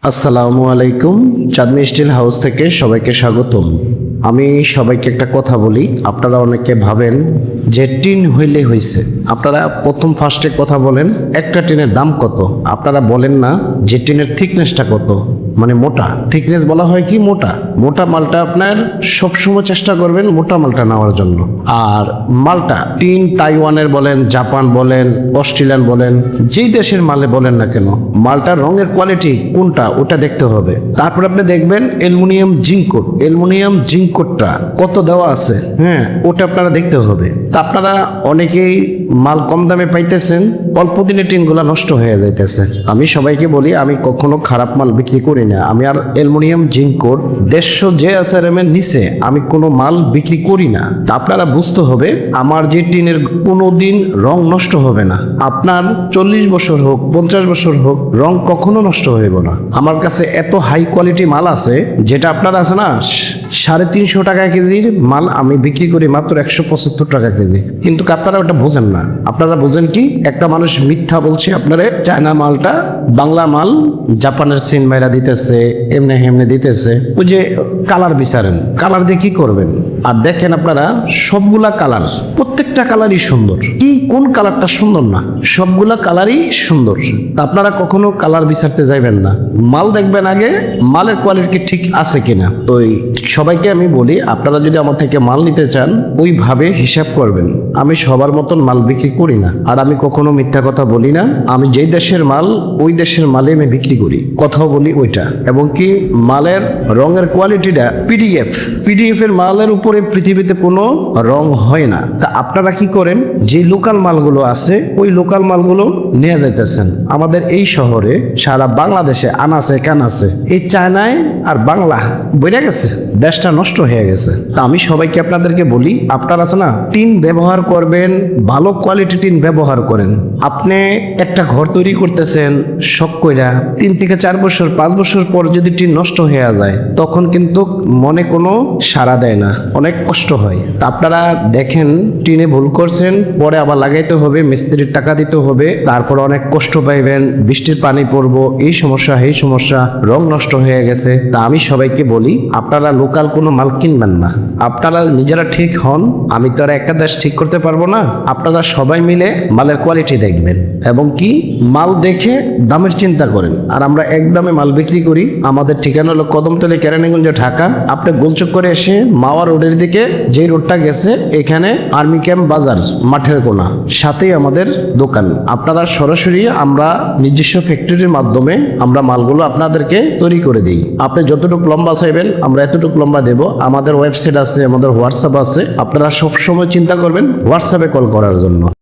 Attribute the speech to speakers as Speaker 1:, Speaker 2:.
Speaker 1: আসসালামু আলাইকুম। চাঁদনি still house থেকে সবাইকে স্বাগতম। আমি সবাইকে একটা কথা বলি, আপনারা অনেকে ভাবেন যে টিন হইলে হইছে। আপনারা ফার্স্টে কথা বলেন একটা টিনের দাম কত, আপনারা বলেন না যে টিনের থিকনেসটা কত, মানে মোটা থিকনেস বলা হয় কি মোটা। মোটা মালটা আপনার সবসময় চেষ্টা করবেন মোটা মালটা নেওয়ার জন্য। আর মালটা টিন তাইওয়ানের বলেন, জাপান বলেন, অস্ট্রেলিয়ান বলেন, যেই দেশের মালে বলেন না কেন, মালটার রঙের কোয়ালিটি কোনটা ওটা দেখতে হবে। তারপর আপনি দেখবেন অ্যালুমিনিয়াম জিঙ্ক কোডটা কত দেওয়া আছে, হ্যাঁ ওটা আপনারা দেখতে হবে। তা আপনারা অনেকেই মাল কম দামে পাইতেছেন, অল্প দিনে টিনগুলা নষ্ট হয়ে যাইতেছে। আমি সবাইকে বলি আমি কখনো খারাপ মাল বিক্রি করি না। আমি আর অ্যালুমিনিয়াম জিঙ্ক কোড 150 JSRM এর নিচে আমি কোনো মাল বিক্রি করি না। তা আপনারা বুঝতে হবে আমার যে টিনের কোনোদিন রং নষ্ট হবে না। আপনার 40 বছর হোক 50 বছর হোক, রং কখনো নষ্ট হইব না। আমার কাছে এত হাই কোয়ালিটি মাল আছে যেটা আপনার আছে না 350 টাকা কেজির মাল আমি বিক্রি করি মাত্র 175 টাকা কেজি। কিন্তু আপনারা ওটা বোঝেন না। আপনারা বোঝেন কি, একটা মানুষ মিথ্যা বলছে আপনারা চায়না মালটা বাংলা মাল জাপানের সিন মাইরা দিতেছে, এমনি দিতেছে। ওই যে কালার বিচারেন, কালার দিয়ে কি করবেন? আর দেখেন আপনারা সবগুলা কালার, প্রত্যেকটা কালারই সুন্দর। কি কোন কালারটা সুন্দর না? সবগুলা কালারই সুন্দর। তা আপনারা কখনো কালার বিচারতে যাইবেন না, মাল দেখবেন আগে মালের কোয়ালিটি ঠিক আছে কিনা। তো সবাইকে আমি বলি আপনারা যদি আমার থেকে মাল নিতে চান ওইভাবে হিসাব করবেন। আমি সবার মতন মাল বিক্রি করি না, আর আমি কখনো মিথ্যা কথা বলি না। আমি যেই দেশের মাল ওই দেশের মালে আমি বিক্রি করি, কথাও বলি ওইটা। এবং কি মালের রঙের কোয়ালিটিটা পিডিএফ এর মালের উপরে পৃথিবীতে কোনো রং হয় না। তা আপনারা কি করেন, যে লোকাল মালগুলো আছে ওই লোকাল মালগুলো নিয়ে যাইতেছেন আমাদের এই শহরে, সারা বাংলাদেশে আনাছে কানাছে। এই চায়নায় আর বাংলা বইরা গেছে, দেশটা নষ্ট হয়ে গেছে। তা আমি সবাইকে আপনাদেরকে বলি আপনারা আছে না টিন ব্যবহার করবেন, ভালো কোয়ালিটি টিন ব্যবহার করেন। আপনি একটা ঘর তৈরি করতেছেন শখ কইরা, 3 থেকে 4 বছর 5 বছর পর যদি টিন নষ্ট হয়ে যায় তখন কিন্তু মনে কোনো সাড়া দেয় না, অনেক কষ্ট হয়। তা আপনারা দেখেন টিনে ভুল করছেন, পরে আবার লাগাইতে হবে, মিস্ত্রির টাকা দিতে হবে, তারপর অনেক কষ্ট পাইবেন, বৃষ্টির পানি পড়বো, এই সমস্যা, রং নষ্ট হয়ে গেছে। তা আমি সবাইকে বলি আপনারা লোকাল কোনো মাল কিনবেন না। আপনারা নিজেরা ঠিক হন, আমি তো আর একাদেশ ঠিক করতে পারবো না। আপনারা সবাই মিলে মালের কোয়ালিটি দেখবেন এবং কি মাল দেখে দামের চিন্তা করেন। আর আমরা একদমে মাল বিক্রি করি। আমাদের ঠিকানা হলো কদমতলী, কেরানীগঞ্জ, ঢাকা। আপনি গোলচক করে এসে মাওয়া রোডের দিকে যে রোডটা গেছে এখানে আর্মি ক্যাম্প বাজার মাঠের কোনা, সাথেই আমাদের দোকান। আপনারা সরাসরি আমরা নিজস্ব ফ্যাক্টরির মাধ্যমে আমরা মালগুলো আপনাদেরকে তৈরি করে দিই। আপনি যতটুকু লম্বা চাইবেন আমরা এতটুকু লম্বা দেব। আমাদের ওয়েবসাইট আছে, আমাদের হোয়াটসঅ্যাপ আছে। আপনারা সবসময় চিন্তা করবেন হোয়াটসঅ্যাপে কল করার জন্য।